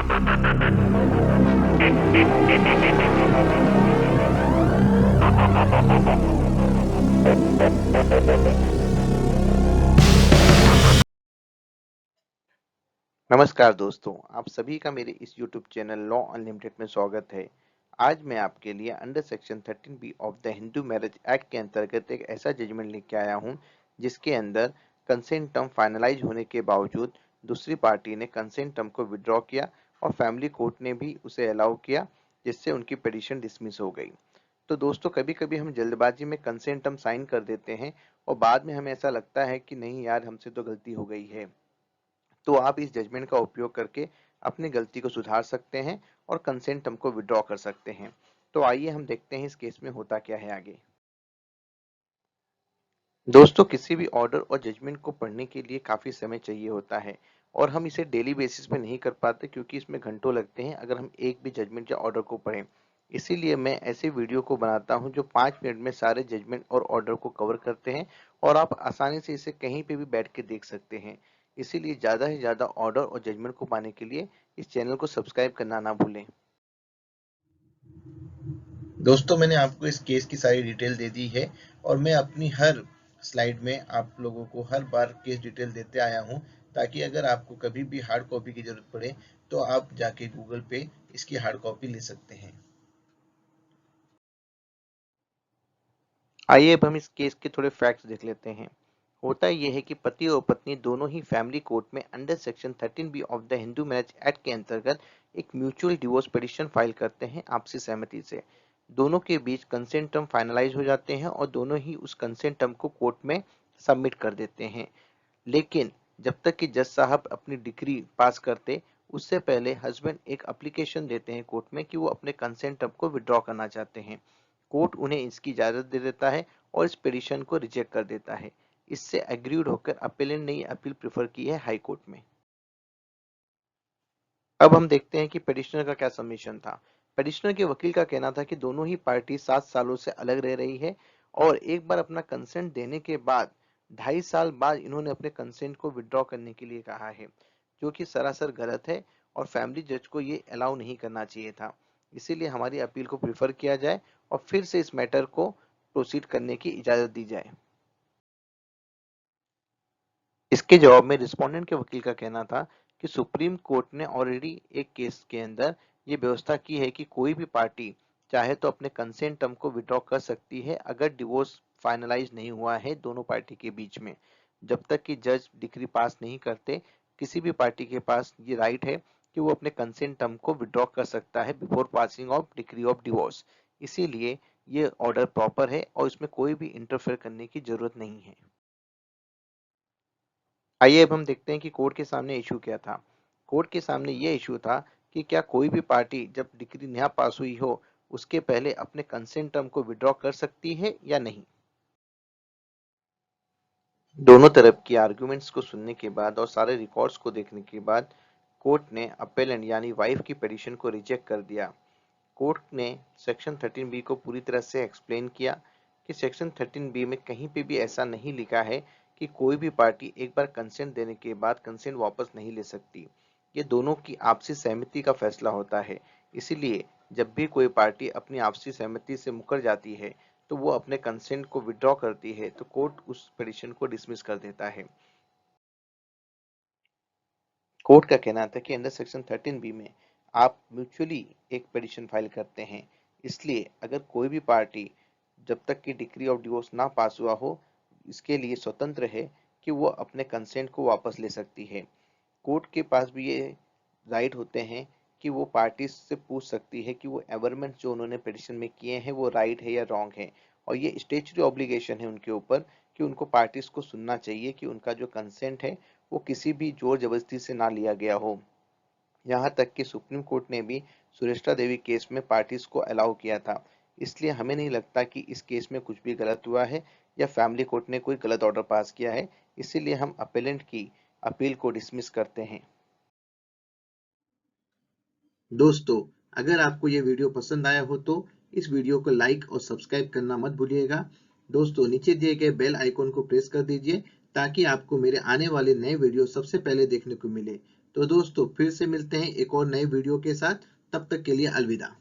नमस्कार दोस्तों, आप सभी का मेरे इस YouTube चैनल लॉ अनलिमिटेड में स्वागत है। आज मैं आपके लिए under section 13B of the Hindu marriage act के अंतर्गत एक ऐसा जजमेंट लेके आया हूं, जिसके अंदर कंसेंट टर्म फाइनलाइज होने के बावजूद दूसरी पार्टी ने कंसेंट टर्म को विड्रॉ किया और फैमिली कोर्ट ने भी उसे अलाउ किया, जिससे उनकी पिटीशन डिसमिस हो गई। तो दोस्तों, कभी-कभी हम जल्दबाजी में कंसेंट टर्म साइन कर देते हैं और बाद में हमें ऐसा लगता है कि नहीं यार, हमसे तो गलती हो गई है। तो आप इस जजमेंट का उपयोग करके अपनी गलती को सुधार सकते हैं और कंसेंट टर्म को विड्रॉ कर सकते हैं। तो आइए हम देखते हैं इस केस में होता क्या है आगे। दोस्तों, किसी भी ऑर्डर और जजमेंट को पढ़ने के लिए काफी समय चाहिए होता है और हम इसे डेली बेसिस पे नहीं कर पाते, क्योंकि इसमें घंटों लगते हैं अगर हम एक भी जजमेंट या ऑर्डर को पढ़ें। इसीलिए मैं ऐसे वीडियो को बनाता हूं जो 5 मिनट में सारे जजमेंट और ऑर्डर को कवर करते हैं और आप आसानी से इसे कहीं पे भी बैठ के देख सकते हैं। इसीलिए ज्यादा से ज्यादा ऑर्डर और जजमेंट को पाने के लिए इस चैनल को सब्सक्राइब करना ना भूलें। दोस्तों, मैंने आपको इस केस की सारी डिटेल दे दी है और मैं अपनी हर स्लाइड में आप लोगों को हर बार केस डिटेल देते आया हूं, ताकि अगर आपको कभी भी हार्ड कॉपी की जरूरत पड़े तो आप जाके गूगल पे इसकी हार्ड कॉपी ले सकते हैं। आइए अब हम इस केस के थोड़े फैक्ट्स देख लेते हैं। होता यह है कि पति और पत्नी दोनों ही फैमिली कोर्ट में under section 13B of the Hindu marriage act के अंतर्गत एक म्यूचुअल डिवोर्स पिटीशन फाइल करते हैं आपसी सहमति से। दोनों के बीच कंसेंट टर्म फाइनलाइज हो जाते हैं और दोनों ही उस कंसेंट टर्म को कोर्ट में सबमिट कर देते हैं। लेकिन जब तक कि जज साहब अपनी डिग्री पास करते, उससे पहले हस्बैंड एक एप्लीकेशन देते हैं कोर्ट में कि वो अपने कंसेंट टर्म को विड्रॉ करना चाहते हैं। कोर्ट उन्हें इसकी इजाजत दे देता है और इस पिटीशन को रिजेक्ट कर देता है। इससे एग्रीड होकर अपीलेंट ने ये अपील प्रेफर की है हाई कोर्ट में। अब हम देखते हैं कि पिटिशनर का क्या सबमिशन था। पिटिशनर के वकील का कहना था कि दोनों ही पार्टी 7 सालों से अलग रह रही है और एक बार अपना कंसेंट देने के बाद 2.5 साल बाद इन्होंने अपने कंसेंट को विड्रॉ करने के लिए कहा है, जो कि सरासर गलत है और फैमिली जज को ये अलाउ नहीं करना चाहिए था। इसीलिए हमारी अपील को प्रेफर किया जाए और फिर से इस मैटर को प्रोसीड करने की इजाजत दी जाए। इसके जवाब में रिस्पोंडेंट के वकील का कहना था कि सुप्रीम कोर्ट ने ऑलरेडी एक केस के अंदर ये व्यवस्था की है कि कोई भी पार्टी चाहे तो अपने कंसेंट टर्म को विड्रॉ कर सकती है अगर डिवोर्स फाइनलाइज नहीं हुआ है दोनों पार्टी के बीच में। जब तक कि जज डिक्री पास नहीं करते, किसी भी पार्टी के पास ये राइट है कि वो अपने कंसेंट टर्म को विड्रॉ कर सकता है before passing of decree of divorce. इसीलिए ये ऑर्डर प्रॉपर है और इसमें कोई भी इंटरफेयर करने की जरूरत नहीं है। आइए अब हम देखते हैं कि कोर्ट के सामने इशू क्या था। कोर्ट के सामने ये इशू था कि क्या कोई भी पार्टी जब डिक्री नया पास हुई हो, उसके पहले अपने कंसेंट टर्म को विड्रॉ कर सकती है या नहीं। दोनों तरफ की आर्गुमेंट्स को सुनने के बाद और सारे रिकॉर्ड्स को देखने के बाद कोर्ट ने अपेलेंट यानी वाइफ की पिटीशन को रिजेक्ट कर दिया। कोर्ट ने सेक्शन 13B को पूरी तरह से एक्सप्लेन किया कि सेक्शन 13B में कहीं पे भी ऐसा नहीं लिखा है कि कोई भी पार्टी एक बार कंसेंट देने के बाद कंसेंट वापस नहीं ले सकती। ये दोनों की आपसी सहमति का फैसला होता है। इसीलिए जब भी कोई पार्टी अपनी आपसी सहमति से मुकर जाती है तो वो अपने कंसेंट को विड्रॉ करती है, तो कोर्ट उस पिटीशन को डिसमिस कर देता है। कोर्ट का कहना था कि अंडर सेक्शन 13B में आप म्यूचुअली एक पिटीशन फाइल करते हैं, इसलिए अगर कोई भी पार्टी जब तक कि डिक्री ऑफ डिवोर्स ना पास हुआ हो, इसके लिए स्वतंत्र है कि वो अपने कंसेंट को वापस ले सकती है। कोर्ट के पास भी ये राइट होते हैं कि वो पार्टी से पूछ सकती है कि वो एवरमेंट जो उन्होंने पिटिशन में किए हैं वो राइट है या रॉन्ग है, और ये स्टेचुटरी ऑब्लिगेशन है उनके ऊपर कि उनको पार्टीज को सुनना चाहिए कि उनका जो कंसेंट है वो किसी भी जोर जबरदस्ती से ना लिया गया हो। यहाँ तक कि सुप्रीम कोर्ट ने भी सुरेश्वर देवी केस में पार्टीज को अलाउ किया था। इसलिए हमें नहीं लगता कि इस केस में कुछ भी गलत हुआ है या फैमिली कोर्ट ने कोई गलत ऑर्डर पास किया है। इसीलिए हम अपेलेंट की अपील को डिसमिस करते हैं। दोस्तों, अगर आपको ये वीडियो पसंद आया हो तो इस वीडियो को लाइक और सब्सक्राइब करना मत भूलिएगा। दोस्तों, नीचे दिए गए बेल आइकॉन को प्रेस कर दीजिए ताकि आपको मेरे आने वाले नए वीडियो सबसे पहले देखने को मिले। तो दोस्तों फिर से मिलते हैं एक और नए वीडियो के साथ, तब तक के लिए अलविदा।